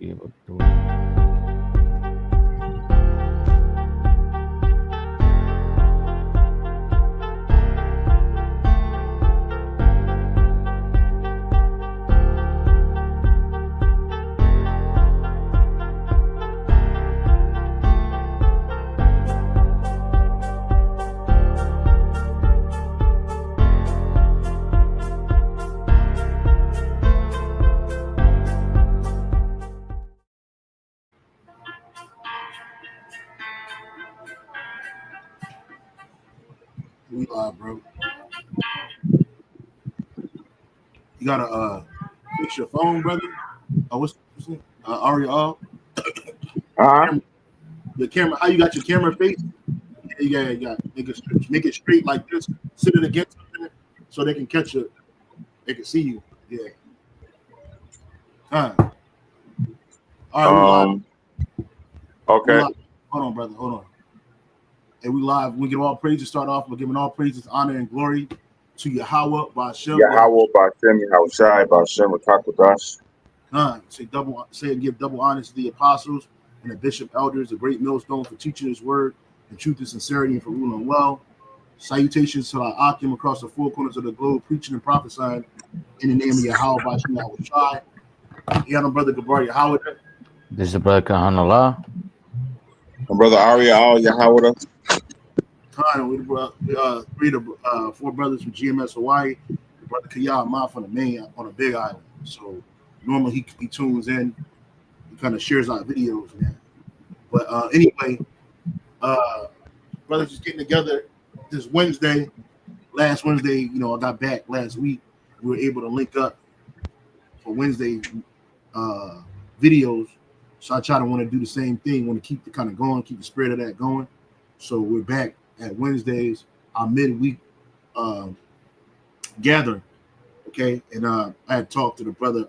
be able to do it. We live, bro. You gotta fix your phone, brother. What's Aria? Your camera. How you got your camera face? Yeah. Make it straight like this. Sit it against it so they can catch it. They can see you. Yeah. All right. Okay. We live. Hold on, brother. Hold on. And we live. We give all praises. Start off by giving all praises, honor, and glory to Yahawah by Shem. Yahawah by Shem, by Shem, Say and give double honor to the apostles and the bishop elders, the great millstone for teaching his word and truth and sincerity and for ruling well. Salutations to our Akim across the four corners of the globe, preaching and prophesying in the name of Yahawah by Shem Yahushai. You got brother Gabar Yahawah. This is the brother Kahanallah. My brother Aria Yahawah. We four brothers from GMS Hawaii, brother Kaya Maf on the main on a big island. So normally he tunes in, he kind of shares our videos, man. But anyway, brothers just getting together this Wednesday. Last Wednesday, I got back last week. We were able to link up for Wednesday videos. So I try to want to do the same thing, want to keep the kind of going, keep the spirit of that going. So we're back at Wednesdays, our midweek gathering, okay? And I had talked to the brother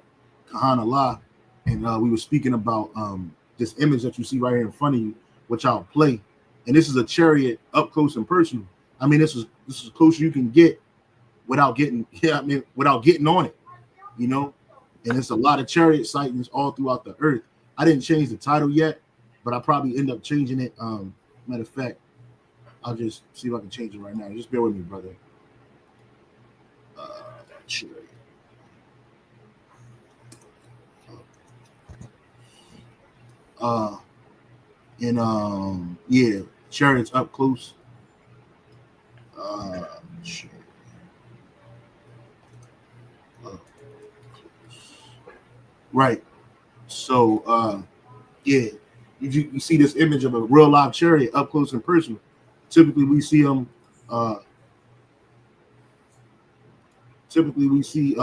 Kahanallah, and we were speaking about this image that you see right here in front of you, which I'll play. And this is a chariot up close and personal. I mean, this is as close as you can get without getting, without getting on it, And it's a lot of chariot sightings all throughout the earth. I didn't change the title yet, but I probably end up changing it. Matter of fact, I'll just see if I can change it right now. Just bear with me, brother. Chariot. Yeah, chariots up close. Right. So yeah, you see this image of a real live chariot up close and personal. Typically we see them typically we see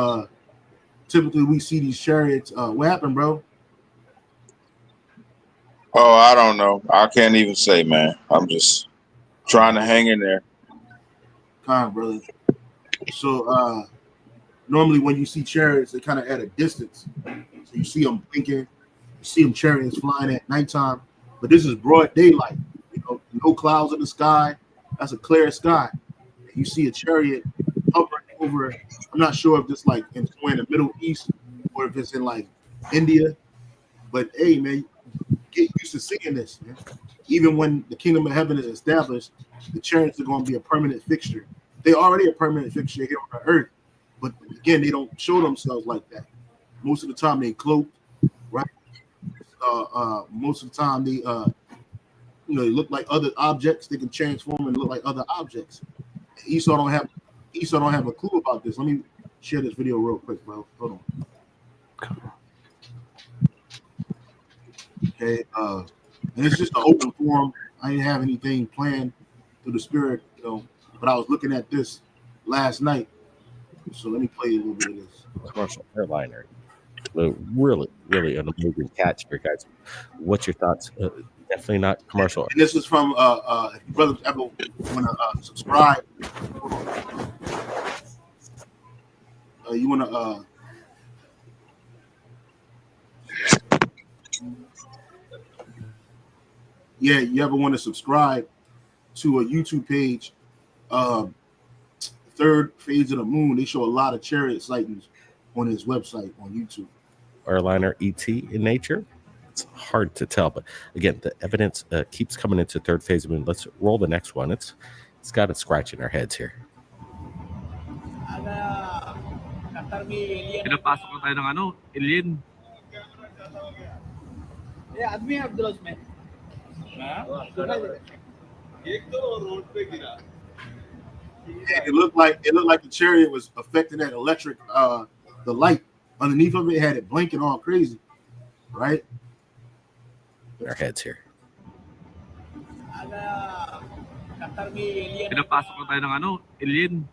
these chariots. What happened, bro? Oh, I don't know. I can't even say, man. I'm just trying to hang in there. Kind of, brother. So normally when you see chariots, they're kind of at a distance. So you see them blinking, you see them chariots flying at nighttime, but this is broad daylight. No clouds in the sky. That's a clear sky. You see a chariot hovering over. I'm not sure if this like in the Middle East or if it's in like India, but hey, man, get used to seeing this, man. Even when the kingdom of heaven is established, the chariots are going to be a permanent fixture. They're already a permanent fixture here on the earth, but again, they don't show themselves like that. Most of the time, they cloak, right? Most of the time, they they look like other objects. They can transform and look like other objects. Esau don't have a clue about this. Let me share this video real quick, bro. Hold on. Okay, and it's just an open forum. I didn't have anything planned through the spirit, but I was looking at this last night. So let me play a little bit of this. Commercial airliner. Really, really an amazing catch here, guys. What's your thoughts? Definitely not commercial. And this is from if you brothers ever want to subscribe. You want to you ever want to subscribe to a YouTube page, Third Phase of the Moon? They show a lot of chariot sightings on his website on YouTube. Airliner ET in nature. it's hard to tell. But again, the evidence keeps coming into third phase. I mean, let's roll the next one. It's got us scratching our heads here. Pinapasok na tayo ng ano, alien. Yeah, आदमी है अब्दुल उसमें. It looked like the chariot was affecting that electric, the light underneath of it had it blinking all crazy, right? Our heads here. Pinapasok na tayo ng ano, alien.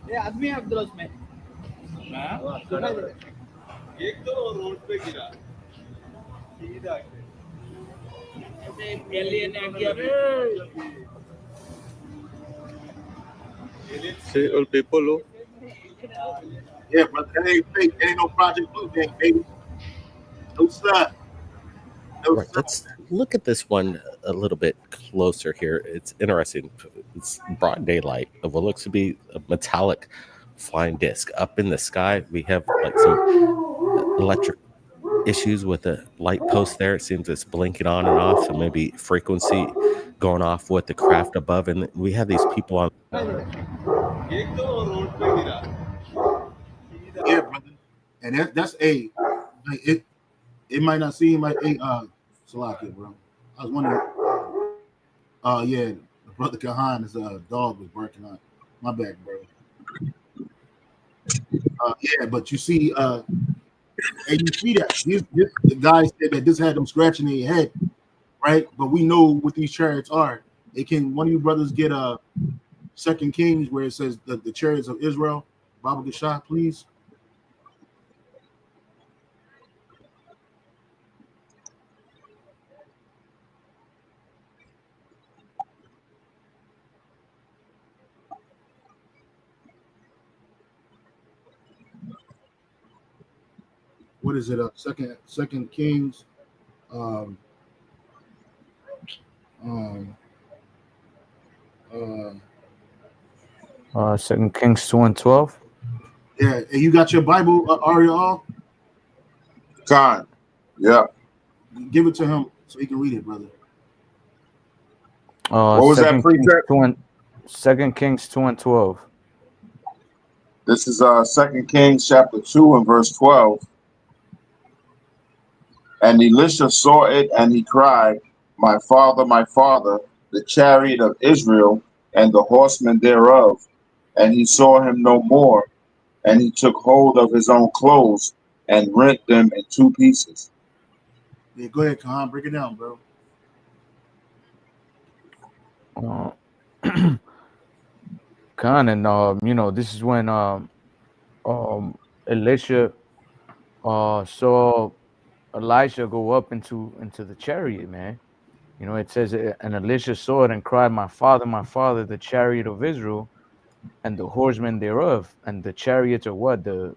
Yeah, आदमी है अब्दुल उसमें. एक तो road पे गिरा सीधा ऐसे alien आ गया रे. See all people, oh. Yeah, brother, that ain't fake. That ain't no Project Blue Gang, baby. No sir. No Right, sir. let's look at this one a little bit closer here. It's interesting. It's broad daylight of what looks to be a metallic flying disc up in the sky. We have like some electric issues with the light post there. It seems it's blinking on and off, so maybe frequency going off with the craft above. And we have these people on. Yeah, brother. And that's a like it might not seem like a Salaki, bro. I was wondering. Yeah, the brother Kahan, his dog was barking on. My bad, bro. Yeah, but you see, and you see that the guy said that this had them scratching their head, right? But we know what these chariots are. They can. One of you brothers get a 2 Kings where it says the chariots of Israel. Baba Gashah, please. What is it? Second Kings. 2 Kings 2:12. Yeah, and you got your Bible, Ariel? Con. Yeah. Give it to him so he can read it, brother. What was that precept? 2 Kings 2:12. This is 2 Kings chapter 2 and verse 12. And Elisha saw it, and he cried, my father, the chariot of Israel, and the horsemen thereof. And he saw him no more. And he took hold of his own clothes and rent them in 2 pieces. Yeah, go ahead, Khan. Break it down, bro. Khan, and this is when Elisha saw Elisha go up into the chariot, man. It says, and Elisha saw it and cried, my father, the chariot of Israel, and the horsemen thereof. And the chariots are what? The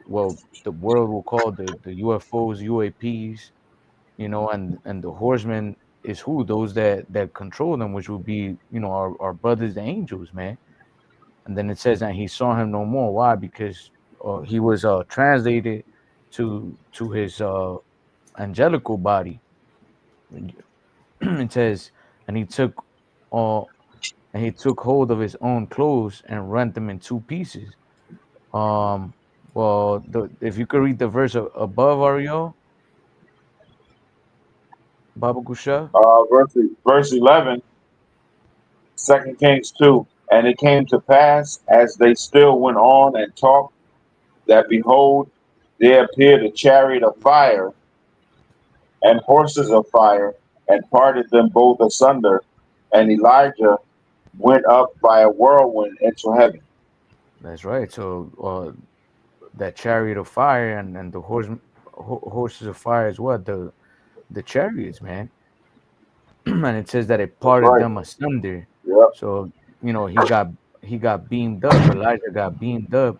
world will call the UFOs, UAPs, and the horsemen is who? Those that control them, which would be, our brothers, the angels, man. And then it says that he saw him no more. Why? Because he was translated to his angelical body. It says, and he took hold of his own clothes and rent them in 2 pieces. Well, if you could read the verse above, Ariel, Baba Gusha. Verse 11, 2 Kings 2. And it came to pass, as they still went on and talked, that behold, there appeared a chariot of fire and horses of fire, and parted them both asunder. And Elijah went up by a whirlwind into heaven. That's right. So that chariot of fire and the horses of fire is what? The chariots, man. And it says that it parted them asunder. Yep. So he got beamed up. Elijah got beamed up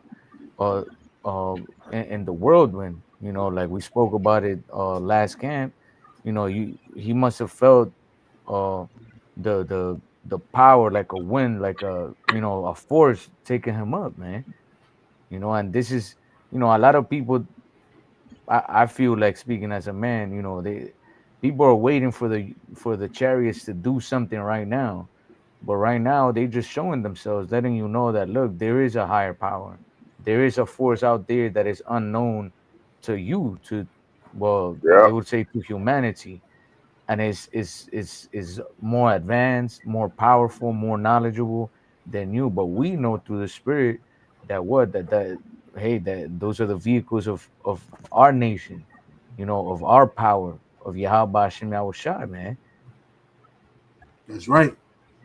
in the whirlwind. Like we spoke about it last camp. He must have felt the power, like a wind, like a force taking him up, man. And this is, a lot of people I feel like speaking as a man, people are waiting for the chariots to do something right now. But right now, they just showing themselves, letting you know that look, there is a higher power. There is a force out there that is unknown to you, well, Yeah. they would say to humanity, and is more advanced, more powerful, more knowledgeable than you. But we know through the spirit that hey, that those are the vehicles of our nation, of our power, of Yahweh Shem Yahushua, man. That's right.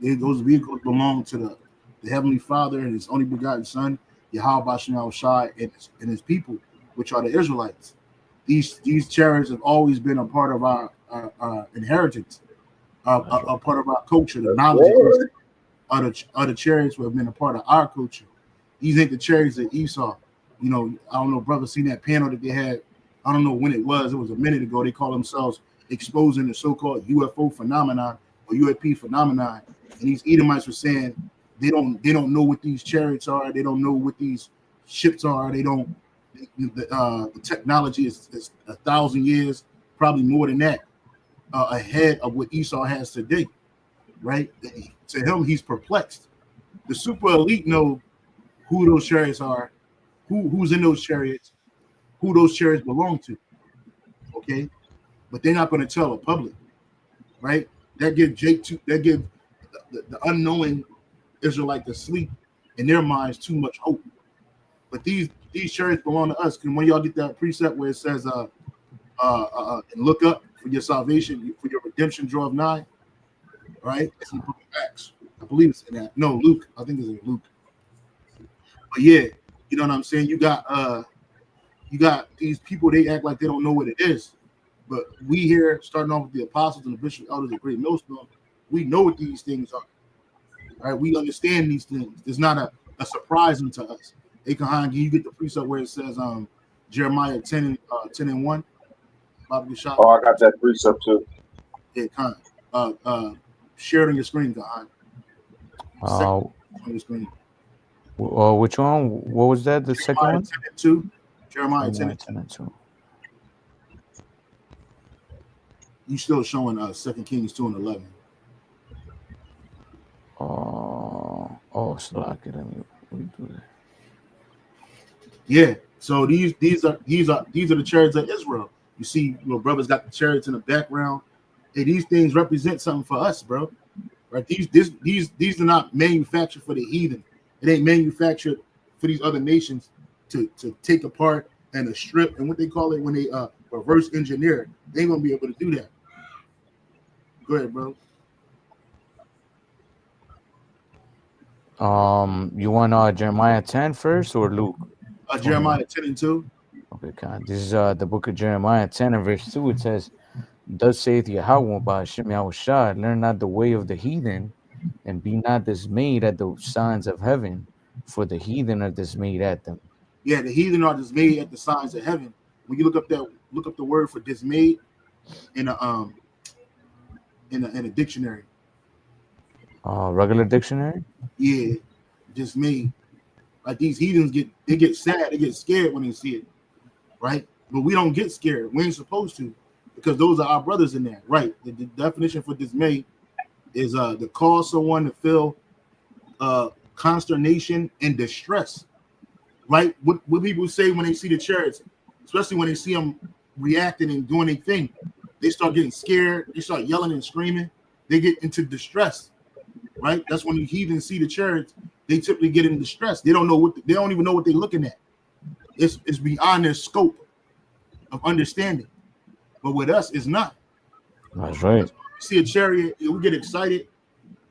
Those vehicles belong to the Heavenly Father and His only begotten Son, Yahweh Shem Shai, and His people, which are the Israelites. These chariots have always been a part of our inheritance, a part of our culture. The knowledge of the chariots have been a part of our culture. These ain't the chariots of Esau. I don't know, brother, seen that panel that they had. I don't know when it was. It was a minute ago. They call themselves exposing the so-called UFO phenomenon or UAP phenomenon. And these Edomites were saying they don't know what these chariots are. They don't know what these ships are. They don't. The technology is 1,000 years, probably more than that, ahead of what Esau has today. Right? To him, he's perplexed. The super elite know who those chariots are, who's in those chariots, who those chariots belong to. Okay, but they're not going to tell the public, right? That give the unknowing Israelite to sleep in their minds too much hope. But these chariots belong to us. Can one of y'all get that precept where it says, look up for your salvation, for your redemption draweth nigh? Right? It's in the book of Acts. I believe it's in that. No, Luke. I think it's in Luke. But yeah, you know what I'm saying? You got these people, they act like they don't know what it is. But we here, starting off with the apostles and the bishops, elders of Great Millstone, we know what these things are. Right? We understand these things. It's not a surprise to us. Akahan, you get the precept where it says Jeremiah 10 and 1. Bobby Shah. Oh, I got that precept too. Yeah, Khan. Share it on your screen, Khan. On your screen. Which one? What was that? The second one? 10 and 2. Jeremiah 10 and 2. You still showing 2 Kings 2 and 11. Slack. Let me do that. Yeah. So these are the chariots of Israel. You see, your brothers got the chariots in the background. Hey, these things represent something for us, bro. Right? These are not manufactured for the heathen. It ain't manufactured for these other nations to take apart and strip and what they call it when they reverse engineer. They ain't gonna be able to do that. Go ahead, bro. You want Jeremiah 10 first or Luke? Jeremiah 10 and 2. Okay, God. This is the book of Jeremiah 10 and verse 2. It says, thus saith Yahweh by Shem Yahushua, learn not the way of the heathen, and be not dismayed at the signs of heaven, for the heathen are dismayed at them. Yeah, the heathen are dismayed at the signs of heaven. When you look up the word for dismayed in a dictionary. Regular dictionary? Yeah, dismayed. Like these heathens get sad, they get scared when they see it, right? But we don't get scared. We ain't supposed to, because those are our brothers in there, right? The definition for dismay is to cause someone to feel consternation and distress, right? What people say when they see the chariots, especially when they see them reacting and doing their thing, they start getting scared, they start yelling and screaming, they get into distress, right? That's when the heathens see the chariots, they typically get in distress. They don't even know what they're looking at. It's beyond their scope of understanding. But with us, it's not. That's right. We see a chariot, we get excited.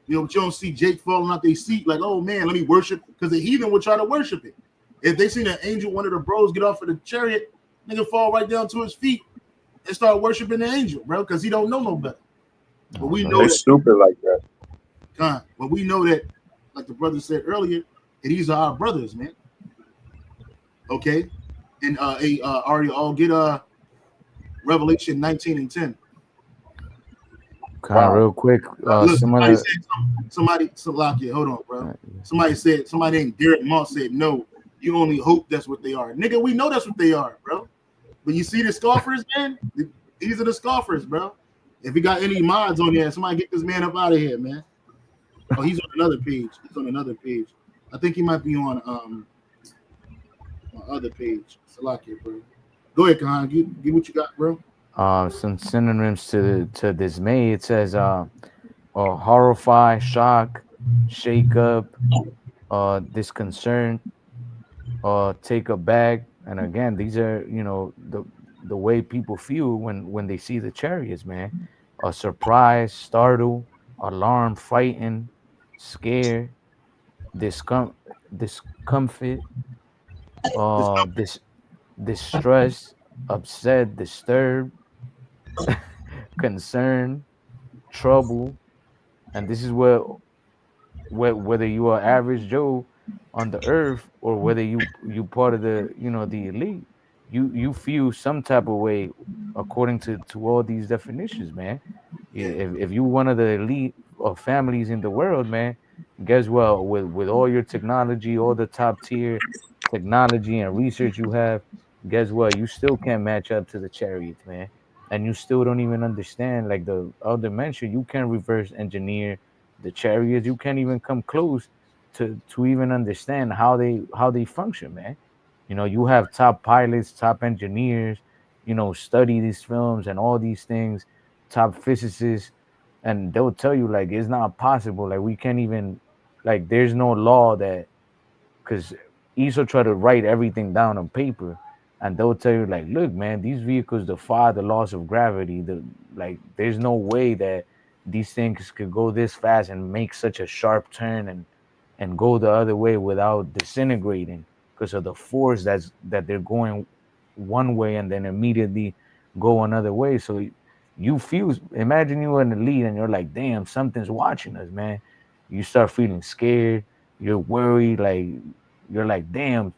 But you don't see Jake falling out their seat like, oh man, let me worship, because the heathen would try to worship it. If they seen an angel, one of the bros get off of the chariot, nigga fall right down to his feet and start worshiping the angel, bro, because he don't know no better. But we know they stupid like that. God, but we know that, like the brother said earlier, that these are our brothers, man. Okay, and Ari, I'll get Revelation 19 and 10. Real quick. Look, somebody Salakia, hold on, bro. Somebody named Derek Moss said, no, you only hope that's what they are. Nigga, we know that's what they are, bro. But you see the scoffers, man? These are the scoffers, bro. If we got any mods on there, somebody get this man up out of here, man. Oh, he's on another page. He's on another page. I think he might be on my other page. Salakia, bro. Go ahead, Khan. Give what you got, bro. Some synonyms to dismay. It says horrify, shock, shake up, disconcert, take aback. And again, these are, you know, the way people feel when they see the chariots, man. Surprise, startle, alarm, frightened, scare, discomfort, distress, upset, disturbed, concern, trouble. And this is whether you are average Joe on the earth or whether you part of the, you know, the elite, you feel some type of way according to all these definitions, man. If you one of the elite of families in the world, man, guess what? With all your technology, all the top tier technology and research you have, guess what? You still can't match up to the chariots, man. And you still don't even understand, like the other mentioned, you can't reverse engineer the chariots. You can't even come close to even understand how they function, man. You know, you have top pilots, top engineers, you know, study these films and all these things, top physicists, and they'll tell you like it's not possible. Like we can't even, like there's no law that, because ESO try to write everything down on paper, and they'll tell you like, look, man, these vehicles defy the laws of gravity. Like there's no way that these things could go this fast and make such a sharp turn and go the other way without disintegrating because of the force that they're going one way and then immediately go another way. So you feel, imagine you in the lead and you're like, damn, something's watching us, man. You start feeling scared, you're worried, like you're like, damn,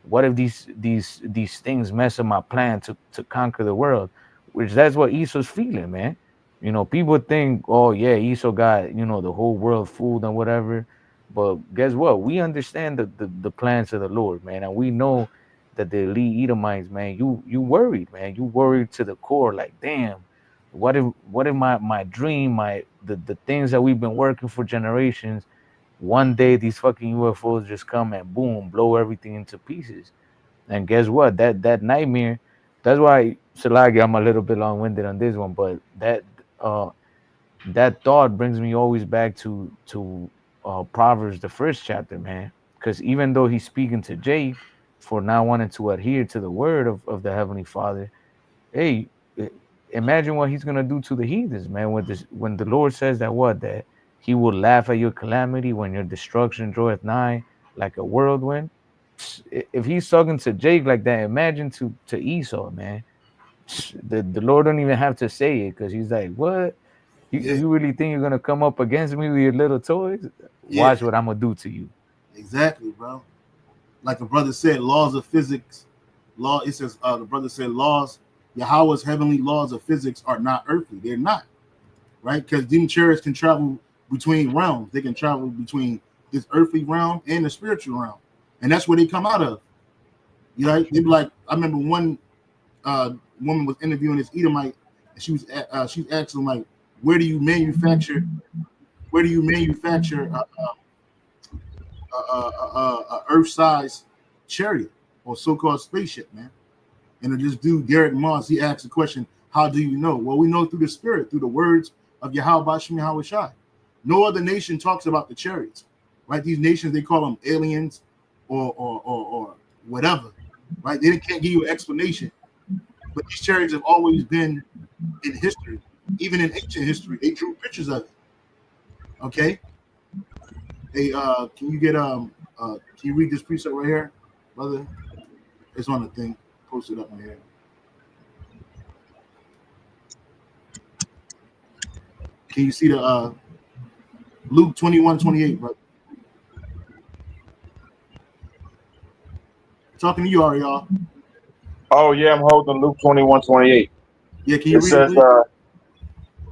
what if these things mess up my plan to conquer the world? Which that's what Esau's feeling, man. You know, people think, oh yeah, Esau got, you know, the whole world fooled and whatever. But guess what? We understand the plans of the Lord, man, and we know that the elite Edomites, man, you worried, man. You worried to the core, like, damn, what if my dream, the things that we've been working for generations, one day these fucking UFOs just come and boom, blow everything into pieces. And guess what? That nightmare, that's why Salagi, I'm a little bit long-winded on this one, but that thought brings me always back to Proverbs, the first chapter, man. Because even though he's speaking to Jay for not wanting to adhere to the word of the Heavenly Father, hey, imagine what he's gonna do to the heathens, man. When the Lord says that he will laugh at your calamity when your destruction draweth nigh like a whirlwind. If he's talking to Jake like that, imagine to Esau, man. The Lord don't even have to say it because he's like, what? If you really think you're gonna come up against me with your little toys, watch what I'm gonna do to you. Exactly, bro. Like the brother said, laws of physics. It says the brother said laws. Yahweh's heavenly laws of physics are not earthly. They're not, right? Because demon chariots can travel between realms. They can travel between this earthly realm and the spiritual realm, and that's where they come out of. You know, they be like, I remember one woman was interviewing this Edomite, and she was asking like, where do you manufacture a Earth-sized chariot or so-called spaceship, man? And this dude, Derek Moss, he asked the question, how do you know? Well, we know through the spirit, through the words of YAHAWADAH. No other nation talks about the chariots, right? These nations, they call them aliens or whatever, right? They can't give you an explanation. But these chariots have always been in history. Even in ancient history, they drew pictures of it. Okay. Hey, can you read this precept right here, brother? It's on the thing. Post it up in here. Can you see the Luke 21:28, brother? Talking to you, Ariel. Oh yeah, I'm holding Luke 21:28. Yeah, can you read says, it?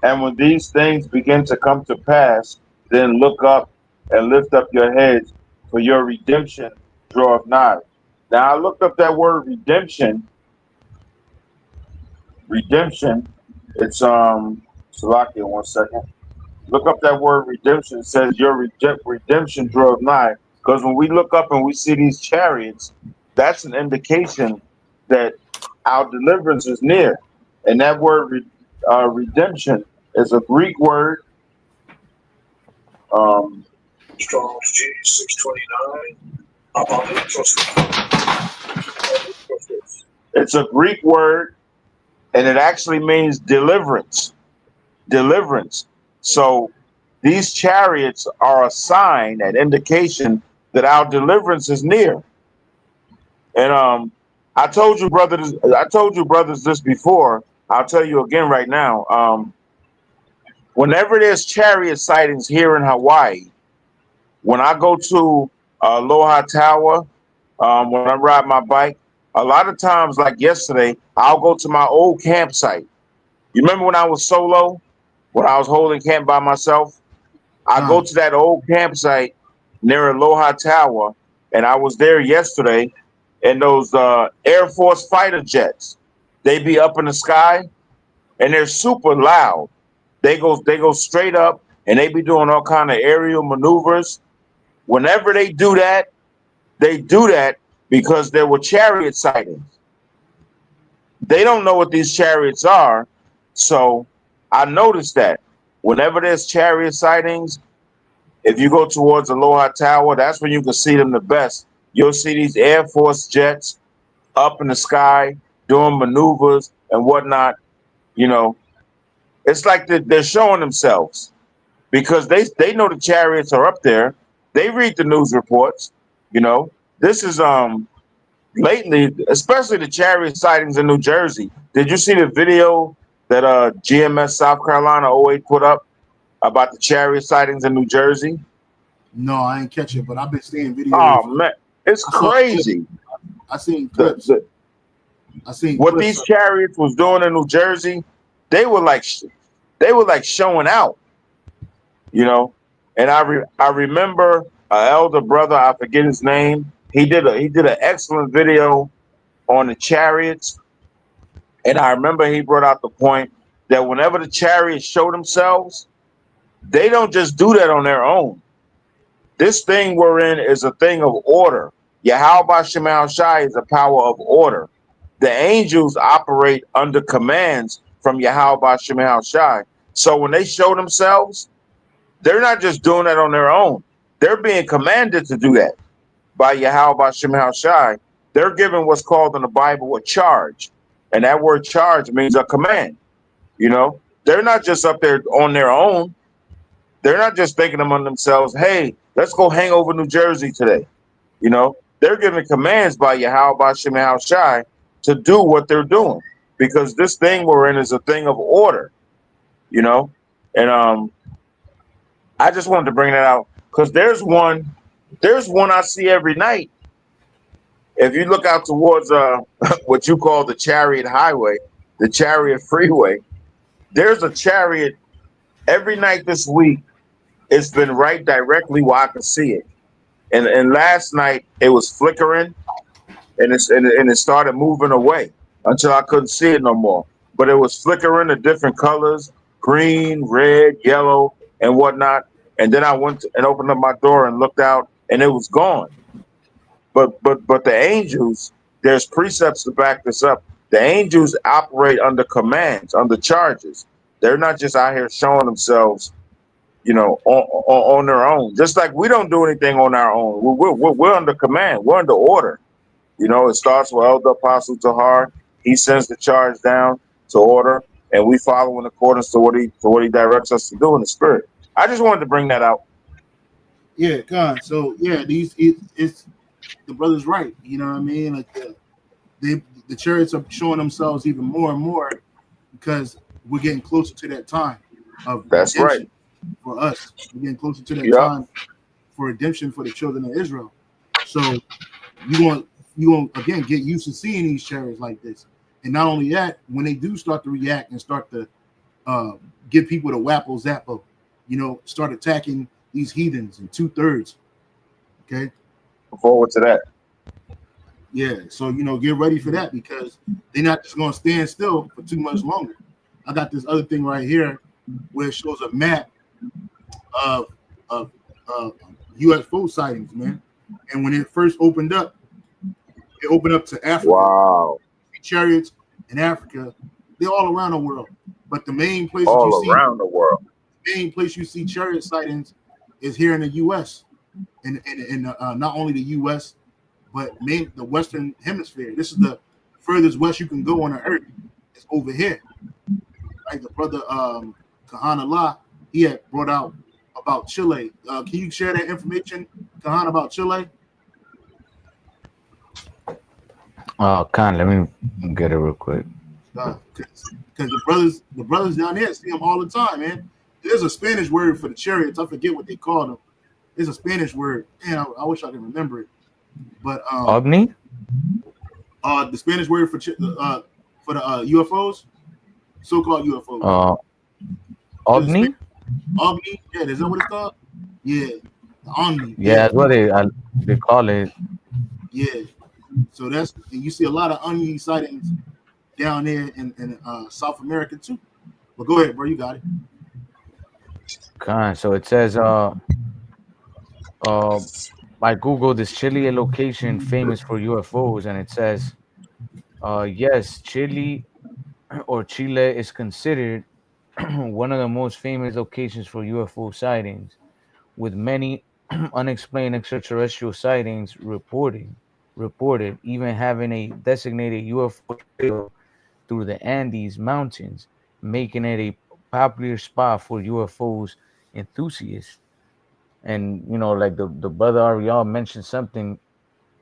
and when these things begin to come to pass, then look up and lift up your heads, for your redemption draweth nigh. Now I looked up that word redemption, redemption. It's Salakia, 1 second. Look up that word redemption. It says your redemption drove nigh. Because when we look up and we see these chariots, that's an indication that our deliverance is near. And that word redemption is a Greek word. Strong's G 629. It's a Greek word, and it actually means deliverance. Deliverance. So these chariots are a sign, an indication that our deliverance is near. And I told you, brothers, this before. I'll tell you again right now. Whenever there's chariot sightings here in Hawaii, when I go to Aloha Tower, when I ride my bike, a lot of times, like yesterday, I'll go to my old campsite. You remember when I was solo, when I was holding camp by myself? I go to that old campsite near Aloha Tower, and I was there yesterday, and those Air Force fighter jets, they be up in the sky, and they're super loud. They go straight up, and they be doing all kind of aerial maneuvers. Whenever they do that because there were chariot sightings. They don't know what these chariots are, so I noticed that whenever there's chariot sightings, if you go towards Aloha Tower, that's when you can see them the best. You'll see these Air Force jets up in the sky doing maneuvers and whatnot. You know, it's like they're showing themselves because they know the chariots are up there. They read the news reports. You know, this is lately, especially the chariot sightings in New Jersey. Did you see the video that GMS South Carolina 08 put up about the chariot sightings in New Jersey? No, I ain't catch it, but I've been seeing videos. Oh man, it's crazy. I seen clips. I seen what clips these chariots was doing in New Jersey. They were like showing out, you know. And I remember an elder brother, I forget his name. He did an excellent video on the chariots, and I remember he brought out the point that whenever the chariots show themselves, they don't just do that on their own. This thing we're in is a thing of order. Yahawadah is a power of order. The angels operate under commands from Yahawadah. So when they show themselves, they're not just doing that on their own. They're being commanded to do that by Yahawadah. They're given what's called in the Bible a charge. And that word charge means a command. You know, they're not just up there on their own. They're not just thinking among themselves, hey, let's go hang over New Jersey today. You know, they're given commands by Yahawadah to do what they're doing, because this thing we're in is a thing of order, you know. And I just wanted to bring that out because there's one I see every night. If you look out towards what you call the Chariot Highway, the Chariot Freeway, there's a chariot every night this week. It's been right directly where I can see it. And last night it was flickering and it started moving away until I couldn't see it no more. But it was flickering to different colors, green, red, yellow, and whatnot. And then I went and opened up my door and looked out and it was gone. But the angels, there's precepts to back this up. The angels operate under commands, under charges. They're not just out here showing themselves, you know, on their own. Just like we don't do anything on our own. We're under command. We're under order. You know, it starts with Elder Apostle Tahar. He sends the charge down to order, and we follow in accordance to what he directs us to do in the spirit. I just wanted to bring that out. Yeah, God. So yeah, it's the brother's right. You know what I mean? Like the chariots are showing themselves even more and more because we're getting closer to that time of That's redemption right. for us. We're getting closer to that time for redemption for the children of Israel. So you want again get used to seeing these chariots like this. And not only that, when they do start to react and start to give people the wappo zappo, you know, start attacking these heathens in 2/3. Okay. Look forward to that. Yeah, so get ready for that because they're not just gonna stand still for too much longer. I got this other thing right here where it shows a map of UFO sightings, man. And when it first opened up, it opened up to Africa. Wow. Chariots in Africa, they're all around the world. But the main place All around the world. the main place you see chariot sightings is here in the U.S. and not only the U.S. but the Western Hemisphere. This is the furthest west you can go on the earth. It's over here. Like the brother Kahana La, he had brought out about Chile. Can you share that information, Kahana, about Chile? Khan, let me get it real quick. Because the brothers down there see them all the time, man. There's a Spanish word for the chariots. I forget what they call them. There's a Spanish word. Man, I wish I could remember it. But OVNI? The Spanish word for the UFOs, so-called UFOs. OVNI? OVNI? Yeah, is that what it's called? Yeah, the OVNI. Yeah, that's what they call it. Yeah. So you see a lot of OVNI sightings down there in South America too. But go ahead, bro. You got it. So it says I googled this Chile location famous for UFOs, and it says yes, Chile is considered one of the most famous locations for UFO sightings, with many unexplained extraterrestrial sightings reported, even having a designated UFO trail through the Andes Mountains, making it a popular spot for UFOs enthusiasts. And like the brother Ariel mentioned something,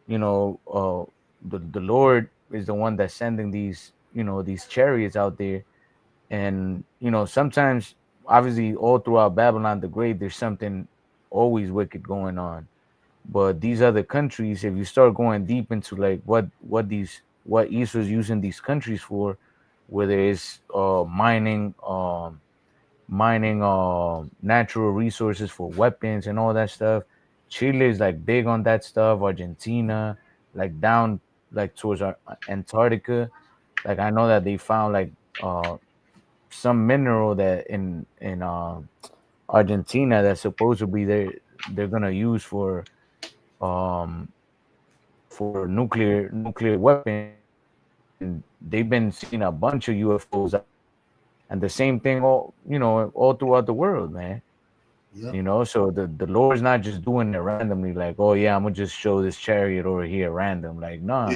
the Lord is the one that's sending these these chariots out there. And sometimes, obviously, all throughout Babylon the Great, there's something always wicked going on. But these other countries, if you start going deep into like what Israel's using these countries for, whether it's mining natural resources for weapons and all that stuff. Chile is like big on that stuff. Argentina, like down like towards Antarctica. Like I know that they found like some mineral that in Argentina that supposedly they're gonna use for nuclear weapons. And they've been seeing a bunch of UFOs. And the same thing all throughout the world, man. Yep. So the Lord's not just doing it randomly, like, oh yeah, I'm gonna just show this chariot over here random. Like, nah,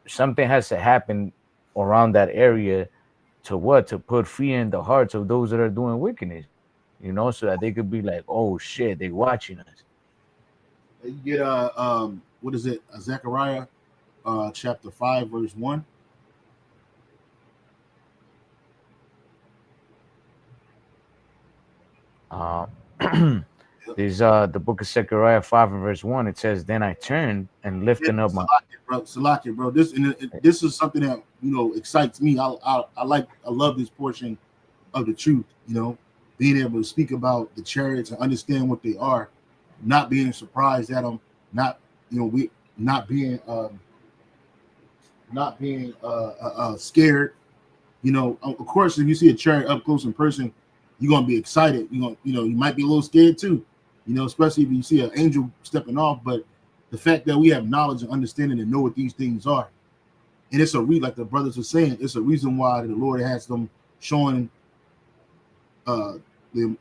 something has to happen around that area to put fear in the hearts of those that are doing wickedness, so that they could be like, oh shit, they watching us. You get what is it? Zechariah chapter 5, verse 1. There's the book of Zechariah 5 and verse 1. It says, then I turned and lifting up my Salaki, bro. This is something that excites me. I love this portion of the truth, being able to speak about the chariots and understand what they are, not being surprised at them, not being scared. Of course, if you see a chariot up close in person, you're gonna be excited. You might be a little scared too, especially if you see an angel stepping off. But the fact that we have knowledge and understanding and know what these things are, and it's like the brothers were saying, it's a reason why the Lord has them showing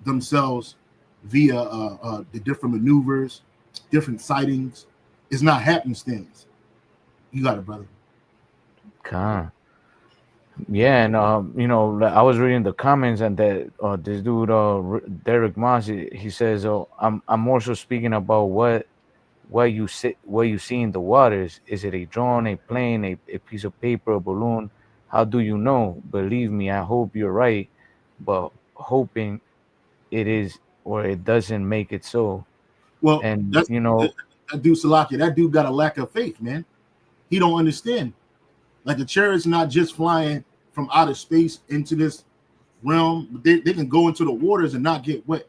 themselves via the different maneuvers, different sightings. It's not happenstance. You got it, brother. Yeah, and I was reading the comments, and that this dude Derek Moss, he says, "Oh, I'm more so speaking about what you see in the waters. Is it a drone, a plane, a piece of paper, a balloon? How do you know? Believe me, I hope you're right, but hoping it is or it doesn't make it so." Well, and that dude Salaki, that dude got a lack of faith, man. He don't understand. Like the chariot's not just flying from outer space into this realm, but they can go into the waters and not get wet.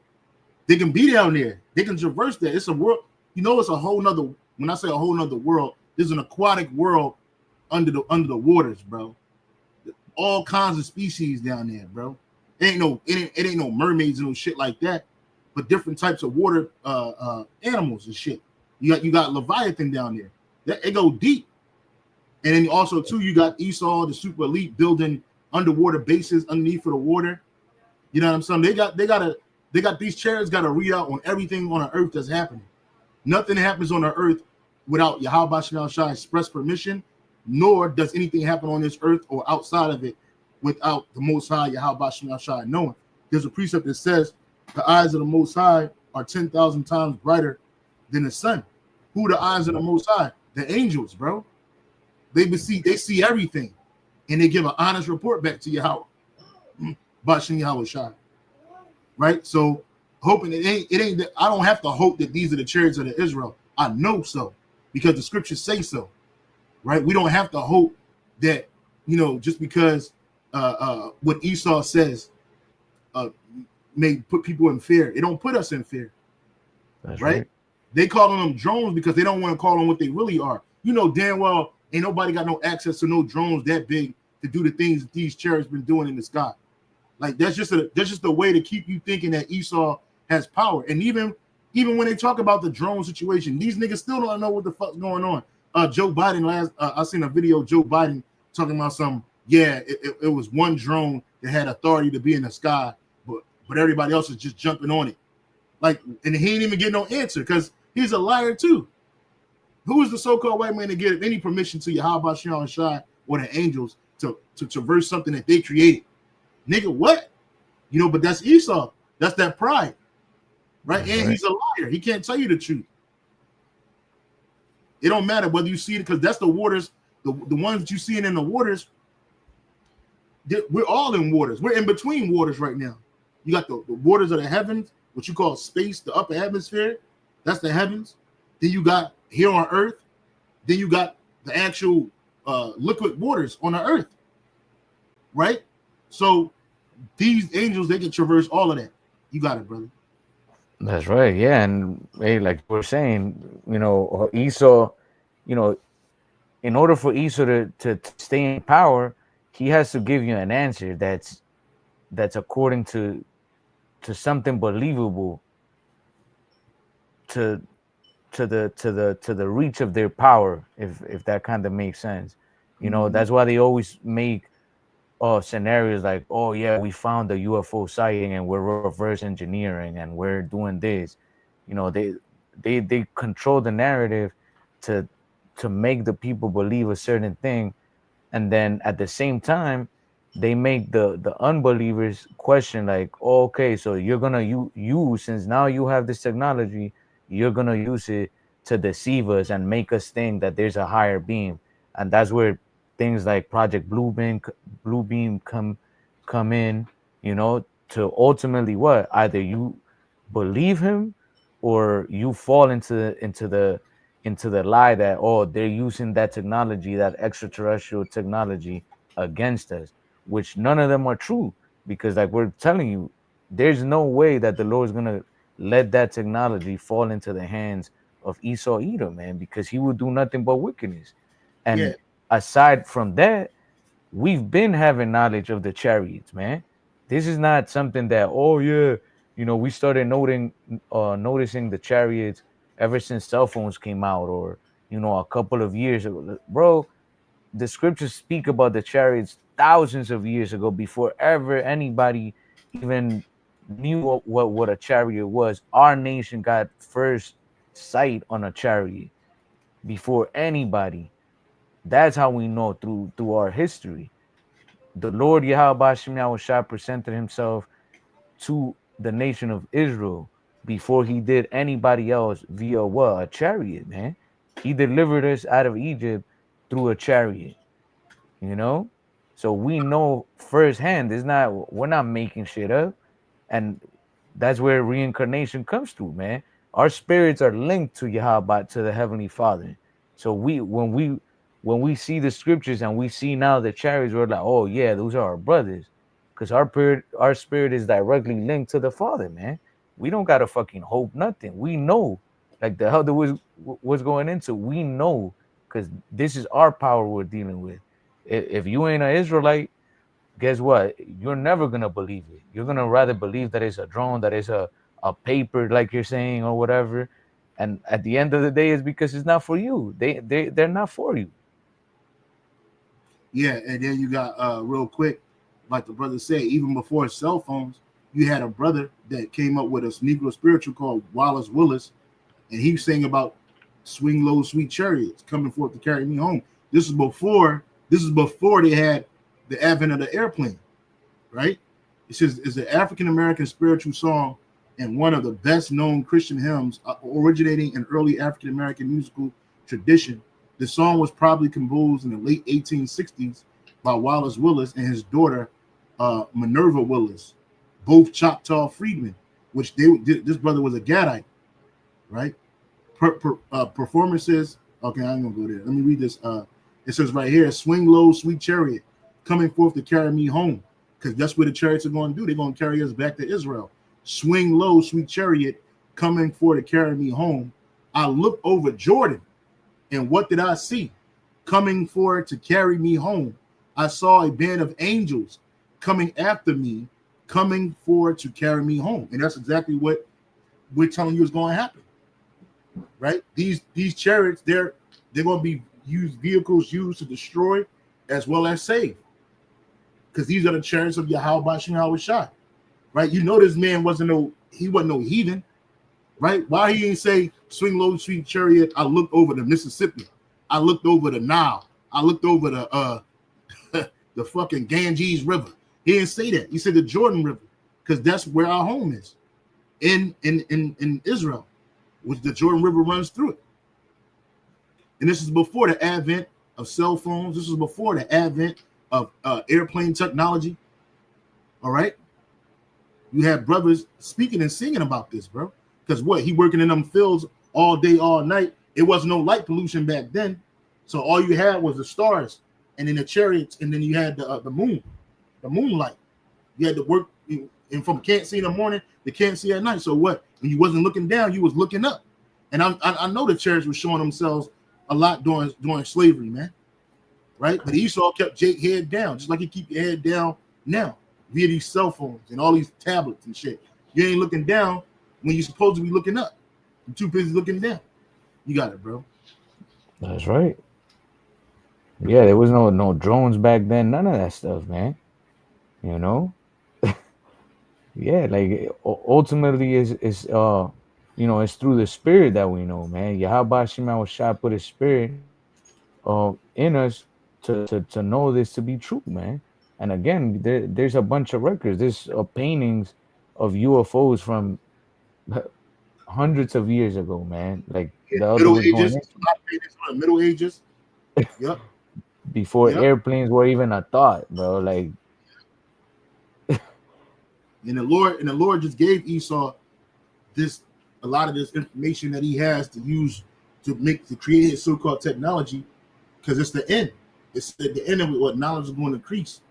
They can be down there. They can traverse that. It's a world. It's a whole nother. When I say a whole nother world, There's an aquatic world under the waters, bro. All kinds of species down there, bro. It ain't no mermaids and no shit like that, but different types of water animals and shit. You got Leviathan down there. It go deep. And then also too, you got Esau, the super elite, building underwater bases underneath of the water. You know what I'm saying? They got these chariots got to read out on everything on the earth that's happening. Nothing happens on the earth without Yahweh Shai express permission, nor does anything happen on this earth or outside of it without the Most High Yahweh Shai knowing. There's a precept that says the eyes of the Most High are 10,000 times brighter than the sun. Who the eyes of the Most High? The angels, bro. They see everything, and they give an honest report back to Yahweh, Bashin Yahweh Shai. Right? So hoping it ain't that I don't have to hope that these are the chariots of the Israel. I know so because the scriptures say so. Right? We don't have to hope that, you know, just because what Esau says may put people in fear. It don't put us in fear. That's right? They calling them drones because they don't want to call them what they really are. You know damn well ain't nobody got no access to no drones that big to do the things that these chariots been doing in the sky. Like that's just a way to keep you thinking that Esau has power. And even when they talk about the drone situation, these niggas still don't know what the fuck's going on. Joe Biden I seen a video of Joe Biden talking about it was one drone that had authority to be in the sky, but everybody else is just jumping on it. Like, and he ain't even get no answer because he's a liar too. Who is the so-called white man to give any permission to Yahweh Shai or the angels to traverse something that they created? Nigga, what? You know, but that's Esau. That's that pride, right? And he's a liar. He can't tell you the truth. It don't matter whether you see it because that's the waters, the ones that you seeing in the waters. We're all in waters. We're in between waters right now. You got the waters of the heavens, what you call space, the upper atmosphere. That's the heavens. Then you got here on earth. Then you got the actual liquid waters on the earth, right? So these angels, they can traverse all of that. You got it, brother. That's right. Yeah. And hey, like we're saying, you know, Esau, you know, in order for Esau to stay in power, he has to give you an answer that's according to something believable to the reach of their power, if that kind of makes sense. You know, that's why they always make scenarios like, oh yeah, we found a UFO sighting and we're reverse engineering and we're doing this. You know, they control the narrative to make the people believe a certain thing, and then at the same time they make the unbelievers question like, oh, okay, so you're gonna use since now you have this technology, you're gonna use it to deceive us and make us think that there's a higher being. And that's where things like Project Bluebeam come in, you know, to ultimately what? Either you believe him or you fall into the lie that, oh, they're using that technology, that extraterrestrial technology against us, which none of them are true. Because like we're telling you, there's no way that the Lord is gonna let that technology fall into the hands of Esau Edom, man, because he will do nothing but wickedness. And aside from that, we've been having knowledge of the chariots, man. This is not something that, oh yeah, you know, we started noticing the chariots ever since cell phones came out, or you know, a couple of years ago. Bro, the scriptures speak about the chariots thousands of years ago, before ever anybody even knew what a chariot was. Our nation got first sight on a chariot before anybody. That's how we know through our history. The Lord Yahweh Shai presented himself to the nation of Israel before he did anybody else via what? A chariot, man. He delivered us out of Egypt through a chariot, you know? So we know firsthand. We're not making shit up. And that's where reincarnation comes through, man. Our spirits are linked to Yahweh, to the Heavenly Father. So when we see the scriptures and we see now the chariots, we're like, oh yeah, those are our brothers. Because our spirit is directly linked to the Father, man. We don't gotta fucking hope nothing. We know, like the hell that was going into. We know because this is our power we're dealing with. If you ain't an Israelite, guess what? You're never gonna believe it. You're gonna rather believe that it's a drone, that it's a paper, like you're saying, or whatever. And at the end of the day, it's because it's not for you. They're not for you. Yeah, and then you got real quick, like the brother said, even before cell phones, you had a brother that came up with a Negro spiritual called Wallace Willis, and he was saying about swing low, sweet chariots coming forth to carry me home. This is before they had the advent of the airplane, right? It says it's an African American spiritual song and one of the best known Christian hymns originating in early African American musical tradition. The song was probably composed in the late 1860s by Wallace Willis and his daughter Minerva Willis, both Choctaw freedmen, which this brother was a Gadite, right? Performances. Okay, I'm gonna go there. Let me read this. It says right here, swing low, sweet chariot, coming forth to carry me home. Because that's what the chariots are going to do. They're going to carry us back to Israel. Swing low, sweet chariot, coming forth to carry me home. I looked over Jordan, and what did I see? Coming forward to carry me home. I saw a band of angels coming after me, coming forward to carry me home. And that's exactly what we're telling you is going to happen. Right? These chariots, they're going to be vehicles used to destroy as well as save, because these are the chariots of YAHAWADAH, right? You know, this man wasn't no heathen, right? Why he didn't say swing low, sweet chariot? I looked over the Mississippi, I looked over the Nile, I looked over the the fucking Ganges River. He didn't say that. He said the Jordan River, because that's where our home is in Israel, which the Jordan River runs through it. And this is before the advent of cell phones. This is before the advent of airplane technology. All right. You have brothers speaking and singing about this, bro. Because what? He working in them fields all day, all night. It wasn't no light pollution back then. So all you had was the stars and then the chariots, and then you had the moonlight. You had to work, and from can't see in the morning to can't see at night. So what? When you wasn't looking down, you was looking up. And I know the chariots were showing themselves a lot during slavery, man. Right? But Esau kept Jake head down, just like he keep your head down now via these cell phones and all these tablets and shit. You ain't looking down when you're supposed to be looking up. You're too busy looking down. You got it, bro. That's right. Yeah, there was no drones back then, none of that stuff, man. You know? Yeah, like ultimately is it's through the spirit that we know, man. YAHAWADAH put his spirit in us to know this to be true, man. And again, there's a bunch of records. There's paintings of UFOs from hundreds of years ago, man. Like the other Middle was Ages. going Middle Ages. Yep. before airplanes were even a thought, bro. Like, and the Lord just gave Esau a lot of this information that he has to use to create his so-called technology, because it's the end. It's at the end of it, what knowledge is going to increase,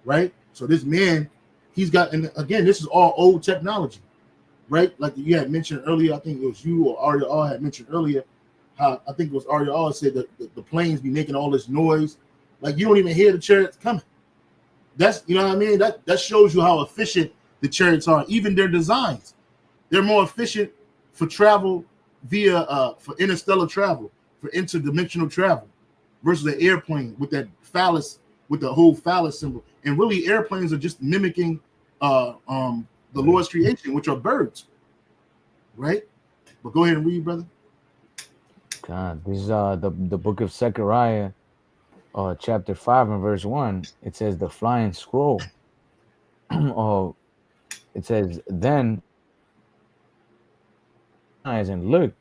right? So this man, he's got, and again, this is all old technology, right? Like you had mentioned earlier, I think it was you or Arya All had mentioned earlier, how I think it was Arya All said that the planes be making all this noise, like you don't even hear the chariots coming. That's, you know what I mean? That shows you how efficient the chariots are. Even their designs, they're more efficient for travel via for interstellar travel, for interdimensional travel, versus an airplane with that phallus, with the whole phallus symbol. And really, airplanes are just mimicking the Lord's creation, which are birds, right? But go ahead and read, brother. God, this is the book of Zechariah, chapter 5 and verse 1. It says the flying scroll. It says, then eyes and look.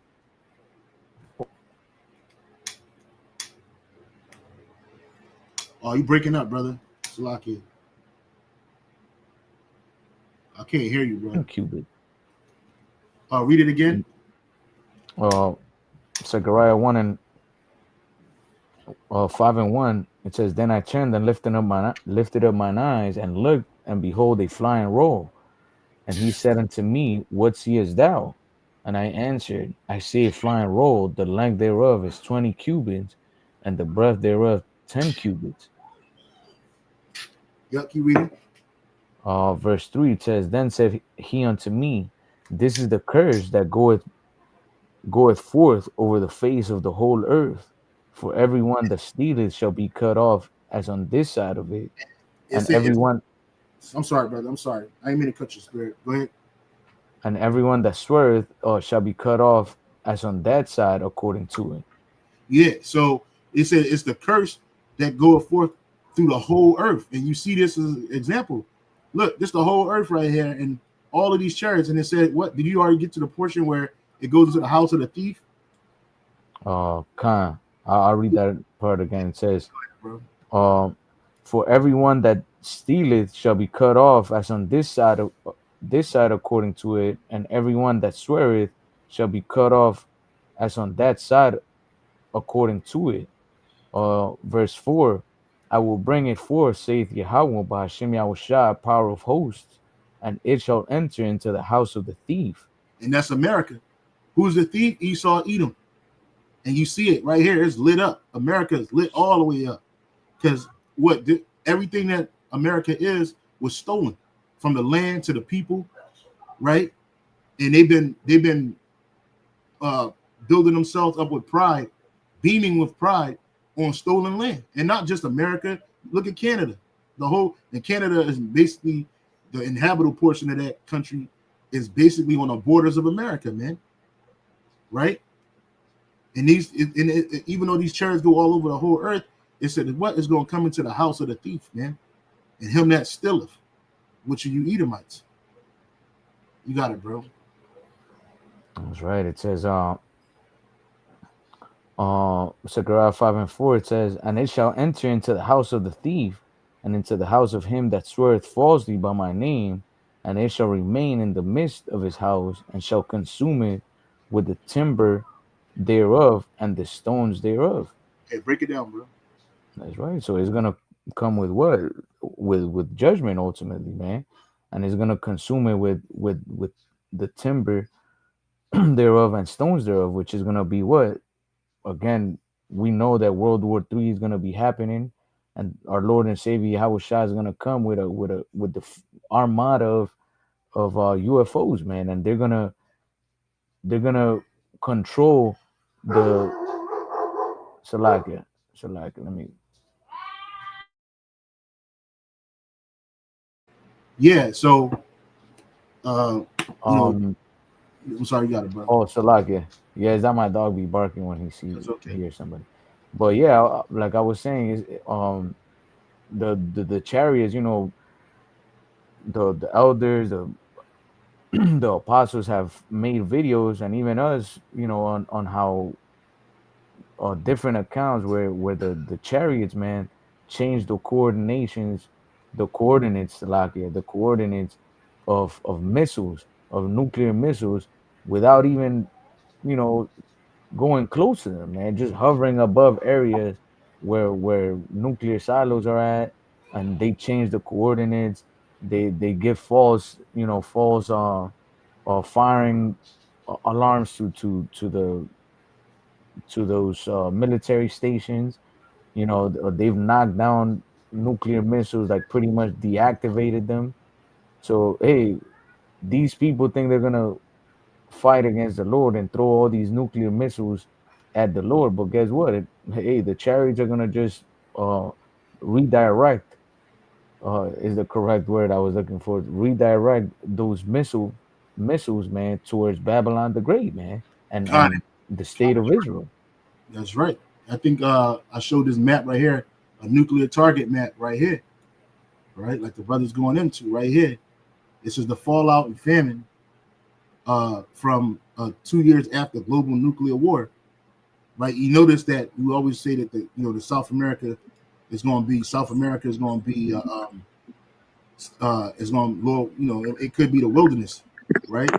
Oh, you breaking up, brother. Salaki. I can't hear you, bro. Cupid. Read it again. Zechariah 1 and 5 and 1. It says, then I turned and lifted up mine eyes and looked, and behold, a flying roll. And he said unto me, what seest thou? And I answered, I see a flying roll. The length thereof is 20 cubits, and the breadth thereof 10 cubits. Yep, keep reading. Verse 3 it says, Then said he unto me, This is the curse that goeth forth over the face of the whole earth. For everyone that stealeth shall be cut off as on this side of it, and It's everyone I'm sorry, brother. I'm sorry. I didn't mean to cut your spirit. Go ahead. that sweareth shall be cut off as on that side according to it. Yeah. So it said it's the curse that goeth forth through the whole earth. And you see this as an example. Look, this the whole earth right here, and all of these chariots. And it said, what did you already get to the portion where it goes into the house of the thief? I'll read that part again. It says, Bro. For everyone that stealeth shall be cut off as on this side according to it, and everyone that sweareth shall be cut off as on that side according to it. Verse 4, I will bring it forth, saith Yahweh, by Hashem Yahushua, power of hosts, and it shall enter into the house of the thief. And that's America. Who's the thief? Esau, Edom. And you see it right here. It's lit up. America is lit all the way up. Because everything that America is was stolen from the land to the people, right? And they've been building themselves up with pride, beaming with pride on stolen land. And not just America. Look at Canada. And Canada is basically the inhabitable portion of that country is basically on the borders of America, man. Right? And even though these chariots go all over the whole earth, it said what is going to come into the house of the thief, man, and him that stealeth, which are you Edomites. You got it, bro. That's right. It says, Zechariah 5:4. It says, And it shall enter into the house of the thief, and into the house of him that sweareth falsely by my name, and it shall remain in the midst of his house, and shall consume it with the timber thereof and the stones thereof. Hey, break it down, bro. That's right. So it's gonna come with what? With judgment ultimately, man. And it's gonna consume it with the timber thereof and stones thereof, which is gonna be what? Again, we know that World War III is gonna be happening, and our Lord and Savior Yahushua is gonna come with the armada of UFOs, man, and they're gonna control the Salakia. Let me. Yeah. So, I'm sorry, you got it, bro. Oh, Salakia. Yeah, is that my dog be barking when he hears somebody? But yeah, like I was saying, is the chariots, the elders, the apostles have made videos, and even us, on how different accounts where the chariots, man, change the coordinates, Salakia, the coordinates of missiles, of nuclear missiles, without even going close to them, man, just hovering above areas where nuclear silos are at, and they change the coordinates. They give false firing alarms to those military stations. They've knocked down nuclear missiles, like pretty much deactivated them. So hey, these people think they're gonna fight against the Lord and throw all these nuclear missiles at the Lord, but guess what? The chariots are gonna just redirect. Is the correct word I was looking for? Redirect those missiles, man, towards Babylon the Great, man, and the state of Israel. That's right. I think I showed this map right here, a nuclear target map right here, right? Like the brother's going into right here. This is the fallout and famine from 2 years after global nuclear war, right? You notice that we always say that the South America is going to be it could be the wilderness, right?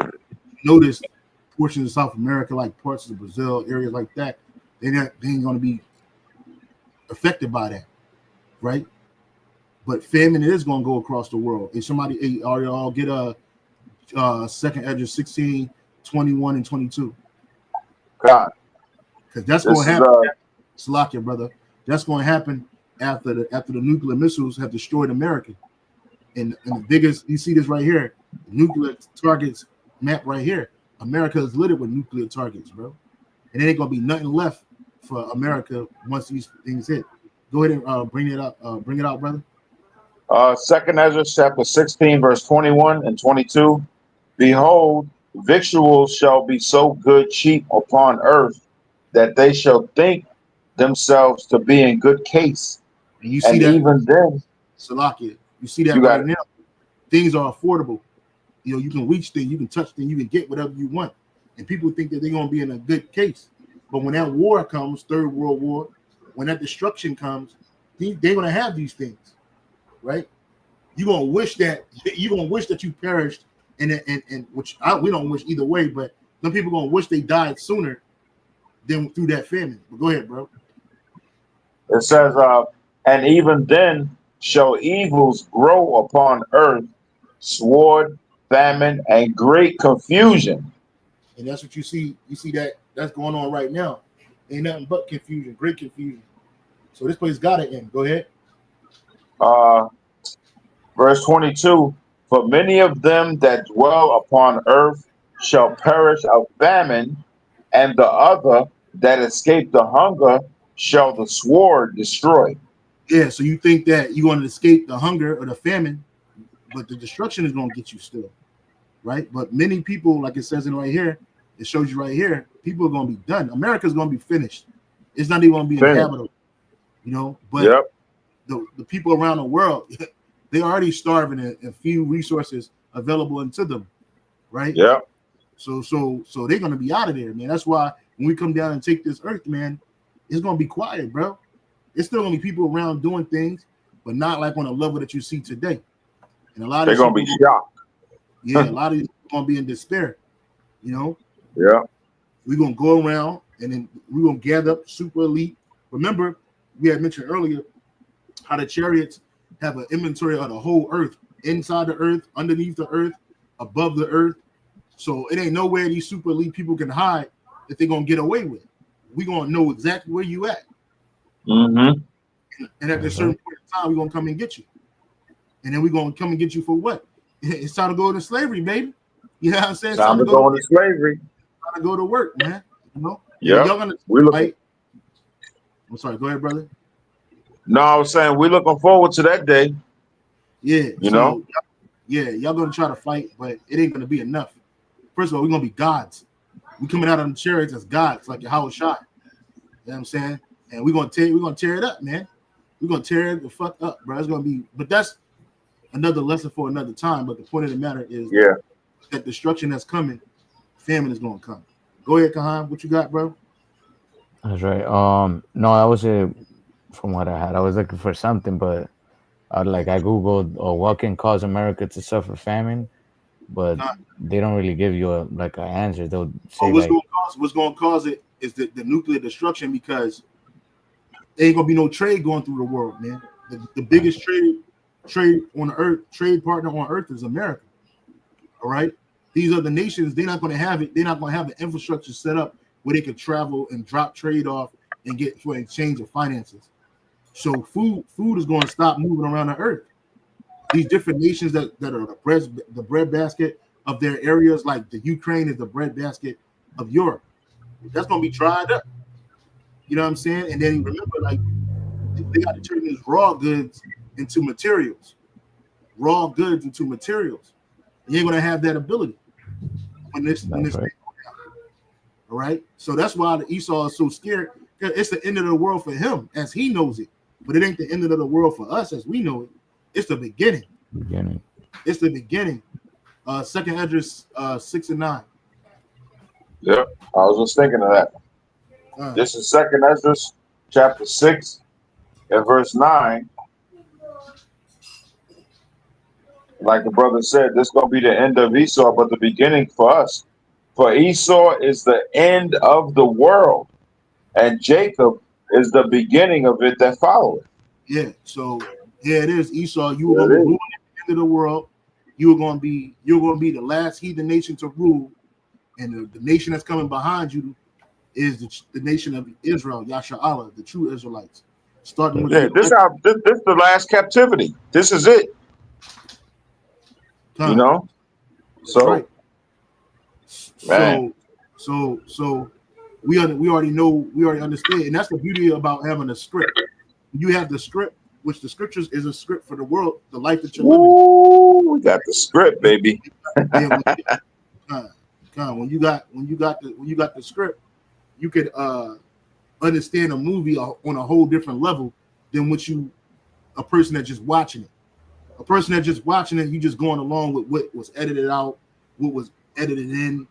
Notice portions of South America, like parts of Brazil, areas like that, they ain't going to be affected by that, right? But famine is going to go across the world. If somebody, y'all get a second Edge 16, 21, and 22. God, Because that's going to happen. Slovakia, brother. That's going to happen after the nuclear missiles have destroyed America. And the biggest, you see this right here, nuclear targets map right here. America is littered with nuclear targets, bro. And there ain't gonna be nothing left for America once these things hit. Go ahead and bring it out, brother. Second Ezra chapter 16, verse 21 and 22. Behold, victuals shall be so good cheap upon earth that they shall think themselves to be in good case. And you see that even then, Salakia, you see that right now. Things are affordable. You know, you can reach things, you can touch things, you can get whatever you want. And people think that they're gonna be in a good case. But when that war comes, Third World War, when that destruction comes, they're gonna have these things, right? You're gonna wish that you perished, and which we don't wish either way, but some people gonna wish they died sooner than through that famine. But go ahead, bro. It says, and even then shall evils grow upon earth, sword, famine, and great confusion. And that's what you see. You see that's going on right now. Ain't nothing but confusion, great confusion. So this place got to end. Go ahead. Verse 22, for many of them that dwell upon earth shall perish of famine, and the other that escape the hunger shall the sword destroy. Yeah, so you think that you're going to escape the hunger or the famine, but the destruction is going to get you still, right? But many people, like it says in right here, it shows you right here, people are going to be done. America's going to be finished. It's not even going to be inhabitable, you know. But the people around the world, they're already starving and few resources available into them, right? Yeah. So they're going to be out of there, man. That's why when we come down and take this earth, man, it's going to be quiet, bro. It's still going to be people around doing things, but not like on a level that you see today. And a lot of they're going to be shocked. Yeah, a lot of people are going to be in despair, you know? Yeah. We're going to go around and then we're going to gather up super elite. Remember, we had mentioned earlier how the chariots have an inventory of the whole earth, inside the earth, underneath the earth, above the earth. So it ain't nowhere these super elite people can hide that they're going to get away with. We're going to know exactly where you at. Mm-hmm. And at a certain point in time, we're going to come and get you. And then we're going to come and get you for what? It's time to go into slavery, baby. You know what I'm saying? Time to go into slavery. Time to go to work, man. You know? Yeah. Y'all gonna fight. I'm sorry. Go ahead, brother. No, I was saying we're looking forward to that day. Yeah. You know? Yeah, y'all going to try to fight, but it ain't going to be enough. First of all, we're going to be gods. We coming out on the chariots as gods, like YAHAWADAH. You know what I'm saying? And we're gonna tear it up, man. We're gonna tear it the fuck up, bro. It's gonna be, but that's another lesson for another time. But the point of the matter is that destruction that's coming, famine is gonna come. Go ahead, Kahan. What you got, bro? That's right. No, that was it from what I had. I was looking for something, but I googled what can cause America to suffer famine, but they don't really give you an answer. They'll say what's gonna cause it is the nuclear destruction, because there ain't gonna be no trade going through the world, man. The biggest trade on the earth, trade partner on earth is America. All right. These other nations, they're not gonna have it. They're not gonna have the infrastructure set up where they could travel and drop trade off and get for exchange of finances. So food is going to stop moving around the earth. These different nations that are the bread basket of their areas, like the Ukraine is the bread basket of Europe. That's gonna be dried up. You know what I'm saying? And then remember, like, they got to turn these raw goods into materials. Raw goods into materials. And you're gonna have that ability when this thing goes down. All right. So that's why the Esau is so scared. It's the end of the world for him as he knows it, but it ain't the end of the world for us as we know it. It's the beginning. It's the beginning. Second Esdras 6 and 9. Yep, I was just thinking of that. This is Second Esdras chapter 6 and verse 9. Like the brother said, this is going to be the end of Esau, but the beginning for us. For Esau is the end of the world, and Jacob is the beginning of it that followeth. Yeah, so here it is, Esau. You were going to be ruling at the end of the world. You're going to be the last heathen nation to rule, and the nation that's coming behind you is the nation of Israel, Yasha'Allah, the true Israelites. Starting with this the last captivity. This is it. You know? So right. So we already know, we already understand, and that's the beauty about having a script. You have the script, which the scriptures is a script for the world, the life that you're living. Ooh, we got the script, baby. When you got the script, you could understand a movie on a whole different level than a person that's just watching it. A person that's just watching it, you just going along with what was edited out, what was edited in.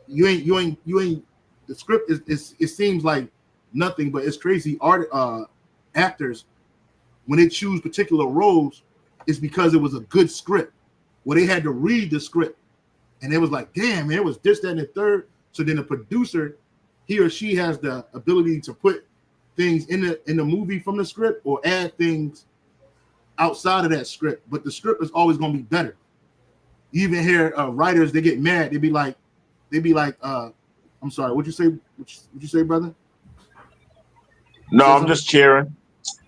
You ain't. The script is it seems like nothing, but it's crazy. Actors, when they choose particular roles, it's because it was a good script. Where they had to read the script, and it was like, damn, man, it was this, that, and the third. So then the producer, he or she has the ability to put things in the movie from the script or add things outside of that script. But the script is always going to be better. You even hear writers, they get mad. They be like, I'm sorry, what'd you say? What'd you say, brother? No, I'm just cheering.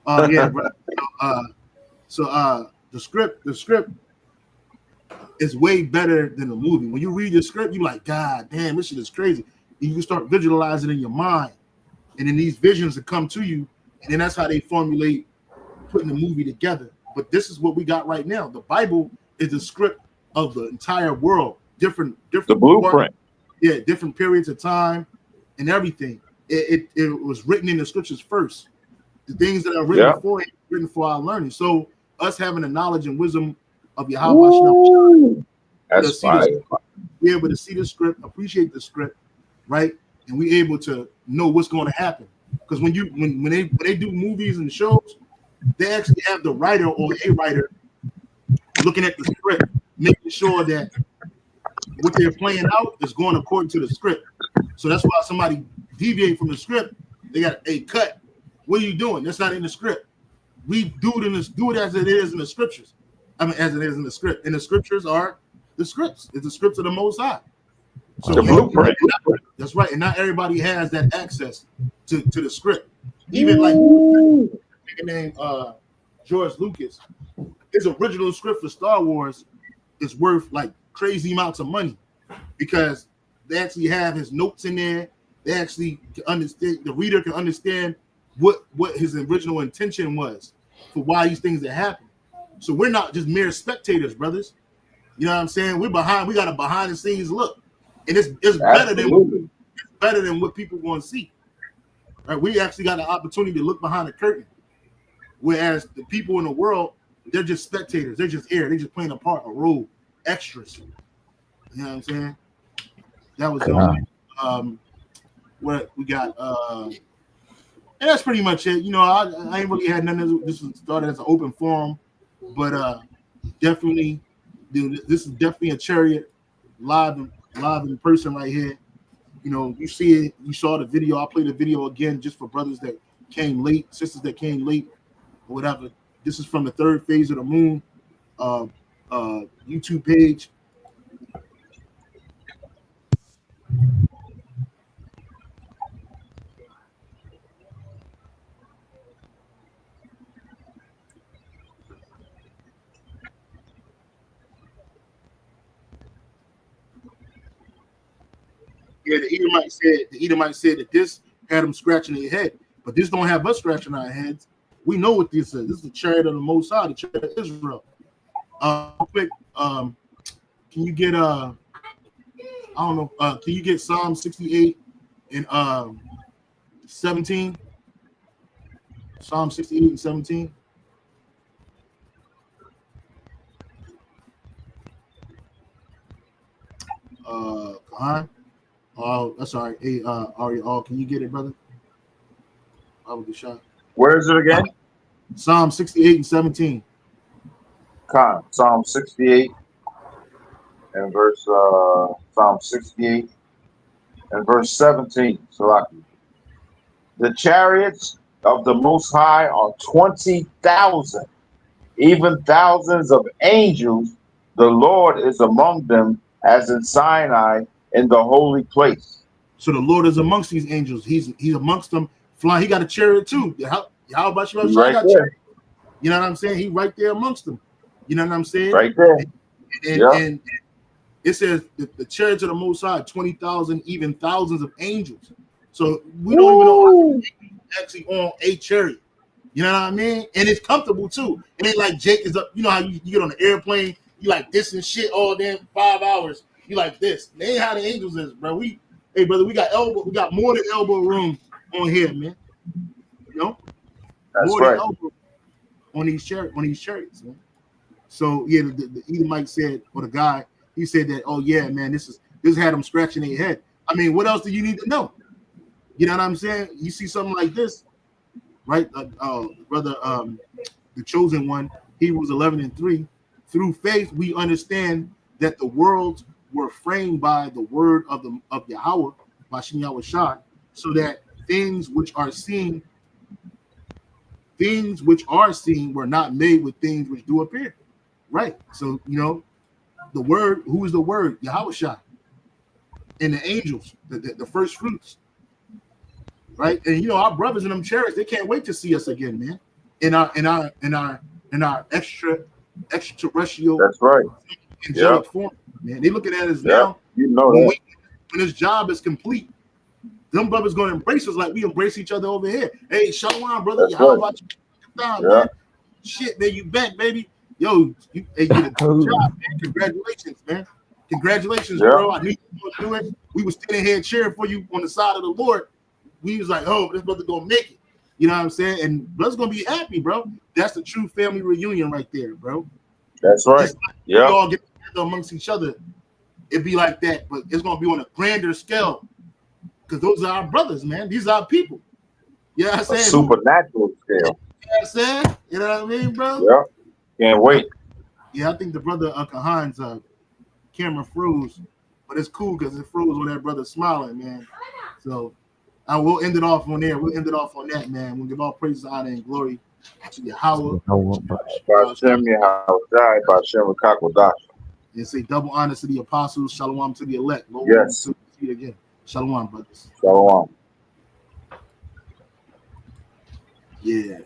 Yeah, bro. The script is way better than the movie. When you read the script, you're like, God damn, this shit is crazy. And you can start visualizing in your mind. And then these visions that come to you, and then that's how they formulate putting the movie together. But this is what we got right now. The Bible is the script of the entire world. Different the blueprint. Yeah, different periods of time and everything. It was written in the scriptures first. The things that are written before it, written for our learning. So us having the knowledge and wisdom of Yahawah, that's fine. Be able to see the script, appreciate the script, right? And we able to know what's going to happen. Because when they do movies and shows, they actually have the writer or a writer looking at the script, making sure that what they're playing out is going according to the script. So that's why somebody deviate from the script, they got a cut. What are you doing? That's not in the script. We do it as it is in the scriptures. I mean, as it is in the script. And the scriptures are the scripts. It's the scripts of the Most High. So the blueprint. That's right. And not everybody has that access to the script. Even like a name George Lucas, his original script for Star Wars is worth like crazy amounts of money because they actually have his notes in there. They actually can understand, the reader can understand what his original intention was for why these things that happen. So we're not just mere spectators, brothers. You know what I'm saying? We got a behind the scenes look. And it's better than what people want to see. Right? We actually got an opportunity to look behind the curtain. Whereas the people in the world, they're just spectators. They're just air. They're just playing a part, a role, extras. You know what I'm saying? That was the only what we got. And that's pretty much it. You know, I ain't really had none of this. This started as an open forum, but definitely, dude, this is definitely a Chariot live in person right here. You know, you see it. You saw the video. I'll play the video again just for brothers that came late, sisters that came late, or whatever. This is from the third phase of the moon YouTube page. Yeah, the Edomite said that this had them scratching their head, but this don't have us scratching our heads. We know what this is. This is the Chariot of the Most High, the Chariot of Israel. Quick, can you get I don't know, can you get Psalm 68 and 17? Psalm 68 and 17. Oh, that's all right. Hey, Ari, can you get it, brother? I would be shot. Where is it again? Psalm 68 and 17. Psalm 68 and verse Psalm 68 and verse 17. Salaki. The chariots of the Most High are 20,000, even thousands of angels. The Lord is among them, as in Sinai in the holy place. So the Lord is amongst these angels. He's amongst them flying. He got a chariot too. How about you? Right got there. chariot. You know what I'm saying? He right there amongst them. You know what I'm saying? Right there. And it says the chariots of the Most High, 20,000, even thousands of angels. So we don't even know how many actually on a chariot. You know what I mean? And it's comfortable too. It ain't like Jake is up. You know how you get on the airplane, you like this and shit all damn 5 hours. You like this. They ain't how the angels is, bro. Hey brother, we got more than elbow room on here, man. You know, That's more right. than elbow on these chariots, man. So yeah, the Edomite said, or the guy, he said that, oh yeah, man, this had them scratching their head. I mean, what else do you need to know? You know what I'm saying? You see something like this, right? Brother, the chosen one, Hebrews 11:3. Through faith, we understand that the worlds were framed by the word of Yahweh, by SHAMAYAWAN, so that things which are seen were not made with things which do appear. Right. So you know, the word, who is the word? Yahweh, and the angels, the first fruits. Right. And you know, our brothers in them chariots, they can't wait to see us again, man. In our extraterrestrial, That's right. angelic form, man. They looking at us Yeah. now. You know When, that. when this job is complete, them brothers gonna embrace us like we embrace each other over here. Hey, Shalom, brother. That's How right. about you down, Yeah. man? Shit, man, you back, baby. Yo, you did a good job, man. Congratulations, man. Congratulations, Yeah. bro. I knew you were gonna do it. We was standing here cheering for you on the side of the Lord. We was like, oh, this brother gonna make it. You know what I'm saying? And brother's gonna be happy, bro. That's the true family reunion right there, bro. That's right. Like we Yeah. all get together amongst each other. It'd be like that, but it's gonna be on a grander scale because those are our brothers, man. These are our people. You know what I'm A saying? supernatural scale. You know what I'm saying? You know what I mean, bro? Yeah. Can't wait. Yeah, I think the brother Kahan's camera froze, but it's cool because it froze when that brother's smiling, man. So we'll end it off on there. We'll end it off on that, man. We'll give all praise, honor, and glory to Yahweh. Bashem Yahawadash, Bashem Rakakwadash. And say double honor to the apostles, shalom to the elect. Lord, Yes. to see it again. Shalom, brothers. Shalom. Yeah.